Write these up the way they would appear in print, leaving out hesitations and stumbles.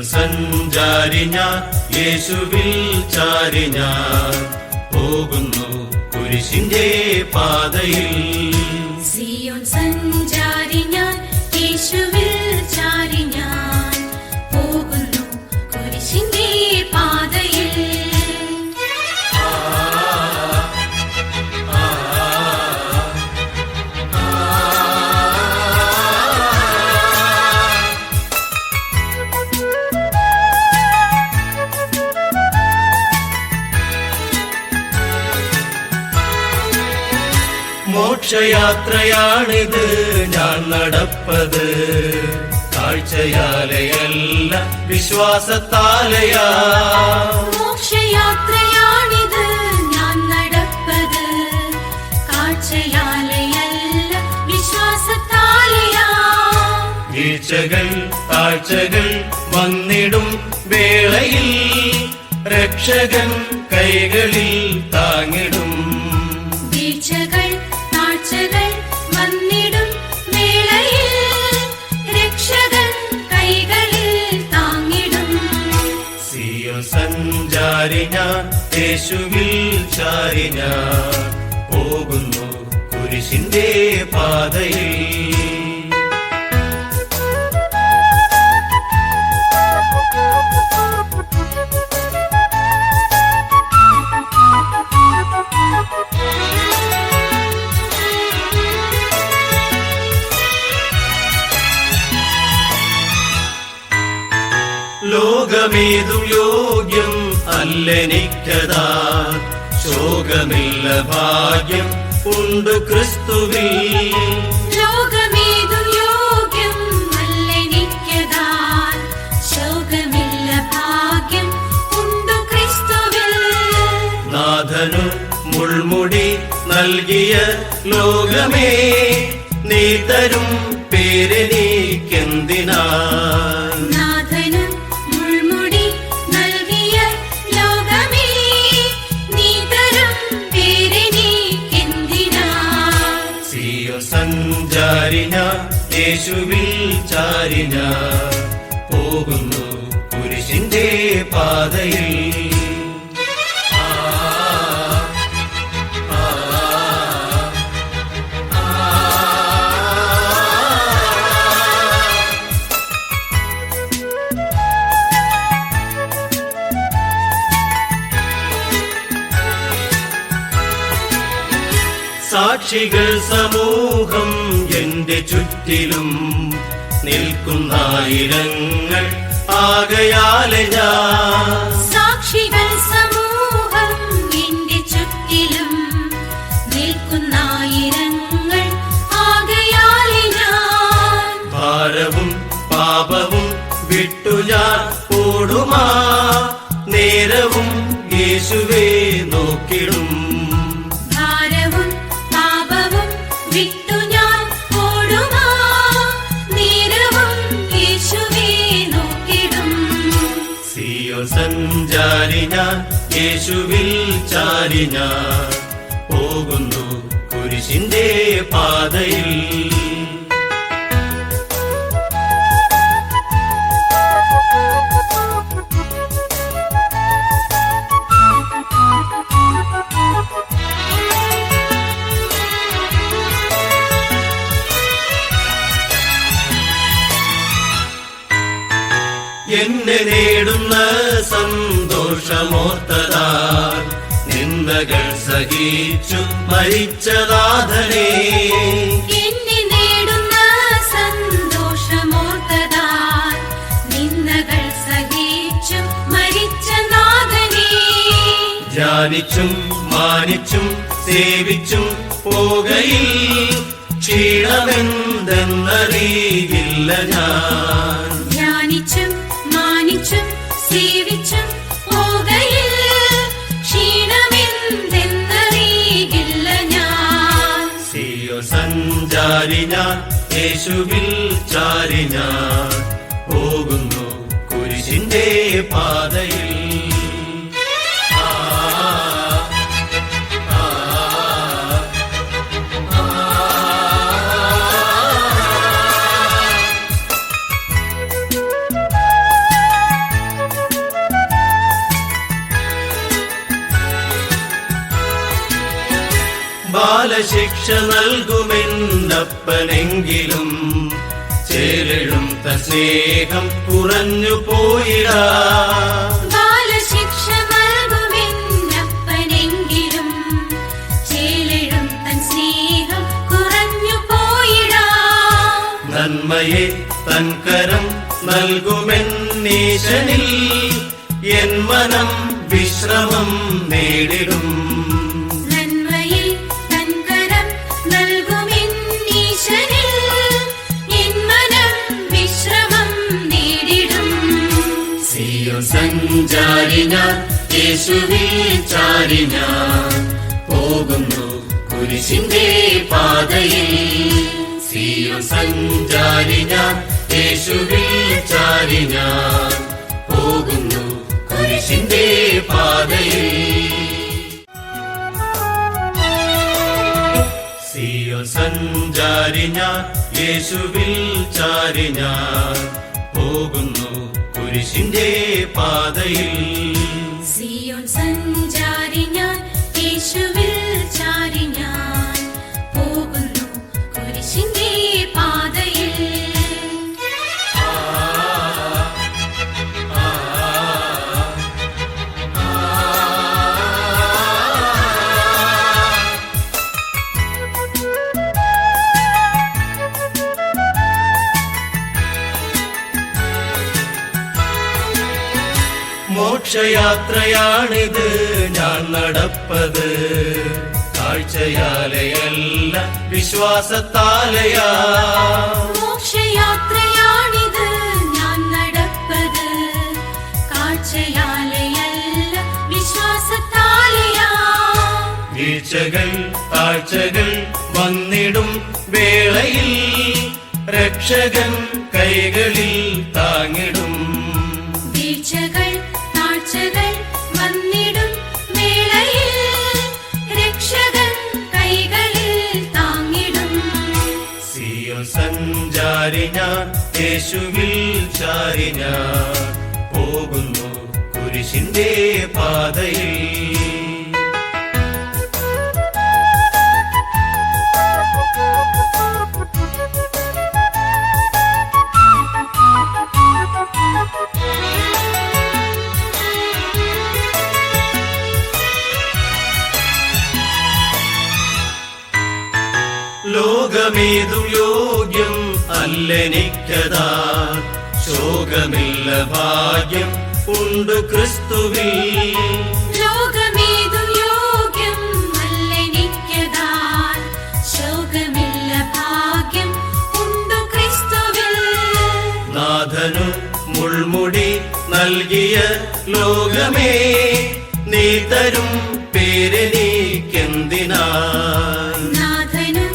സഞ്ചാരി ഞാൻ യേശുവിൽ ചാരി ഞാൻ പോകുന്നു കുരിശിന്റെ പാതയിൽ. സിയോൻ സഞ്ചാരി ഞാൻ യേശുവിൽ ചാരി ഞാൻ പോകുന്നു കുരിശിന്റെ പാതയിൽ. മോക്ഷയാത്രയാണിത് ഞാൻ നടപ്പത്, കാഴ്ചയാലയല്ല വിശ്വാസത്താലയാ. മോക്ഷയാത്രയാണിത് ഞാൻ നടപ്പത്, കാഴ്ചയാലയല്ല വിശ്വാസത്താലയാ. വീഴ്ചകൾ താഴ്ചകൾ വന്നിടും വേളയിൽ രക്ഷകൻ കൈകളിൽ താങ്ങിടും. വീഴ്ചകൾ താഴ്ചകൾ വന്നിടും വേളയിൽ രക്ഷകൻ കൈകളിൽ താങ്ങിടും. സിയോൻ സഞ്ചാരി ഞാൻ യേശുവിൽ ചാരി ഞാൻ പോകുന്നു കുരിശിന്റെ പാതയിൽ. ലോകമേതും യോഗ്യം അല്ലെനിക്കതാ, ശോകമില്ല ഭാഗ്യം ഉണ്ടു ക്രിസ്തുവിൽ. ലോകമേതും യോഗ്യം അല്ലെനിക്കതാ, ശോകമില്ല ഭാഗ്യം ഉണ്ടു ക്രിസ്തുവിൽ. നാഥനു മുൾമുടി നൽകിയ ലോകമേ, നീ തരും പേരെനിക്കെന്തിനാ. നാഥനു മുൾമുടി നൽകിയ ലോകമേ, നീ തരും പേരെനിക്കെന്തിനാ. സിയോൻ സഞ്ചാരി ഞാൻ യേശുവിൽ ചാരി ഞാൻ പോകുന്നു കുരിശിന്റെ പാതയിൽ. സാക്ഷികൾ സമൂഹം എന്റെ ചുറ്റിലും നിൽക്കുന്നായിരങ്ങൾ ആകയാലെ ഞാൻ. സാക്ഷികൾ സമൂഹം എന്റെ ചുറ്റിലും നിൽക്കുന്നായിരങ്ങൾ ആകയാലെ ഞാൻ. ഭാരവും പാപവും വിട്ടു ഞാൻ ഓടുമാ നേരവും യേശുവേ നോക്കിടും. ഭാരവും പാപവും വിട്ടു ഞാൻ ഓടുമാ നേരവും യേശുവേ നോക്കിടും. സിയോൻ സഞ്ചാരി ഞാൻ യേശുവിൽ ചാരി ഞാൻ പോകുന്നു കുരിശിന്റെ പാതയിൽ. എന്നെ നേടുന്ന സന്തോഷമോർത്തതാൽ നിന്ദകൾ സഹിച്ചു മരിച്ച നാഥനേ. എന്നെ നേടുന്ന സന്തോഷമോർത്തതാൽ നിന്ദകൾ സഹിച്ചു മരിച്ച നാഥനേ. ധ്യാനിച്ചും മാനിച്ചും സേവിച്ചും പോകയിൽ ക്ഷീണമെന്തെന്നറിയില്ല ഞാൻ. ധ്യാനിച്ചും മാനിച്ചും സേവിച്ചും പോകയിൽ ക്ഷീണമെന്തെന്നറിയില്ല ഞാൻ. സിയോൻ സഞ്ചാരി ഞാൻ യേശുവിൽ ചാരി ഞാൻ പോകുന്നു കുരിശിന്റെ പാതയിൽ. ബാലശിക്ഷ നൽകുമെന്നപ്പനെങ്കിലും ചേലെഴും തൻ സ്നേഹം കുറഞ്ഞു പോയിടാ. ബാലശിക്ഷ നൽകുമെന്നപ്പനെങ്കിലും ചേലെഴും തൻ സ്നേഹം കുറഞ്ഞു പോയിടാ. നന്മയെ തൻ കരം നൽകുമെന്നീശനിൽ എൻ മനം വിശ്രമം നേടിടും. നന്മയിൽ തൻ കരം നൽകുമെന്നീശനിൽ എൻ മനം വിശ്രമം നേടിടും. സിയോൻ സഞ്ചാരി ഞാൻ, യേശുവിൽ ചാരി ഞാൻ പോകുന്നു കുരിശിന്റെ പാതയിൽ. സിയോൻ സഞ്ചാരി ഞാൻ, യേശുവിൽ ചാരി ഞാൻ പോകുന്നു കുരിശിന്റെ പാതയിൽ. സിയോൻ സഞ്ചാരി ഞാൻ, യേശുവിൽ ചാരി ഞാൻ പോകുന്നു കുരിശിന്റെ പാതയിൽ. സിയോൻ സഞ്ചാരി ഞാൻ, യേശുവിൽ ചാരി ഞാൻ പോകുന്നു കുരിശിന്റെ പാതയിൽ. മോക്ഷയാത്രയാണിത് ഞാൻ നടപ്പത്, കാഴ്ചയാലയല്ല വിശ്വാസത്താലയാ. മോക്ഷയാത്രയാണിത് ഞാൻ നടപ്പത്, കാഴ്ചയാലയല്ല വിശ്വാസത്താലയാ. വീഴ്ചകൾ താഴ്ചകൾ വന്നിടും വേളയിൽ രക്ഷകൻ കൈകളിൽ താങ്ങിടും. വീഴ്ചകൾ താഴ്ചകൾ വന്നിടും വേളയിൽ രക്ഷകൻ കൈകളിൽ താങ്ങിടും. സിയോൻ സഞ്ചാരി ഞാൻ, യേശുവിൽ ചാരി ഞാൻ പോകുന്നു കുരിശിന്റെ പാതയിൽ. ലോകമേതും യോഗ്യം അല്ലെനിക്കതാ, ശോകമില്ല ഭാഗ്യം ഉണ്ടു ക്രിസ്തുവിൽ. ലോകമേതും യോഗ്യം അല്ലെനിക്കതാൻ, ശോകമില്ല ഭാഗ്യം ഉണ്ടു ക്രിസ്തുവിൽ. നാഥനു മുൾമുടി നൽകിയ ലോകമേ, നീ തരും പേരെനിക്കെന്തിനായി. നാഥനു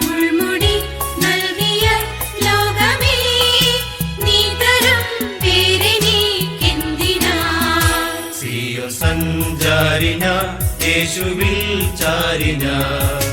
മുൾമുടി നൽകിയ ലോകമേ, നീ തരും പേരെനിക്കെന്തിനായി. സിയോൻ സഞ്ചാരി ഞാൻ, യേശുവിൽ ചാരി ഞാൻ